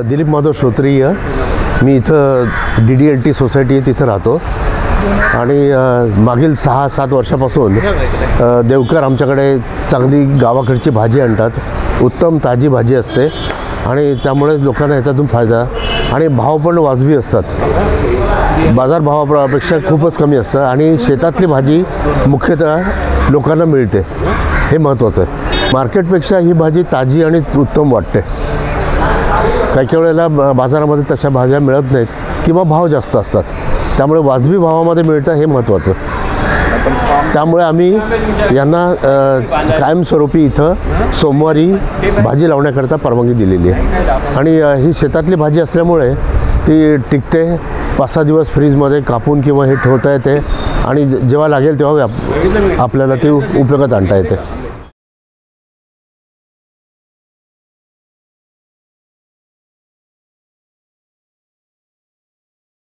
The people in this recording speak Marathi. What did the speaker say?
दिलीप माधव श्रोत्रिय, मी इथं DDLT सोसायटी आहे तिथं राहतो आणि मागील 6-7 वर्षापासून देवकर आमच्याकडे चांगली गावाकडची भाजी आणतात. उत्तम ताजी भाजी असते आणि त्यामुळे लोकांना याच्यातून फायदा आणि भाव पण वाजवी असतात. बाजारभावापेक्षा खूपच कमी असतं आणि शेतातली भाजी मुख्यतः लोकांना मिळते, हे महत्त्वाचं आहे. मार्केटपेक्षा ही भाजी ताजी आणि उत्तम वाटते. काही वेळेला बाजारामध्ये तशा भाज्या मिळत नाहीत किंवा भाव जास्त असतात, त्यामुळे वाजवी भावामध्ये मिळतं हे महत्त्वाचं. त्यामुळे आम्ही यांना कायमस्वरूपी इथं सोमवारी भाजी लावण्याकरता परवानगी दिलेली आहे आणि ही शेतातली भाजी असल्यामुळे ती टिकते. 5-6 दिवस फ्रीजमध्ये कापून किंवा हे ठेवता येते आणि जेव्हा लागेल तेव्हा आपल्याला ती उपयोगात आणता येते.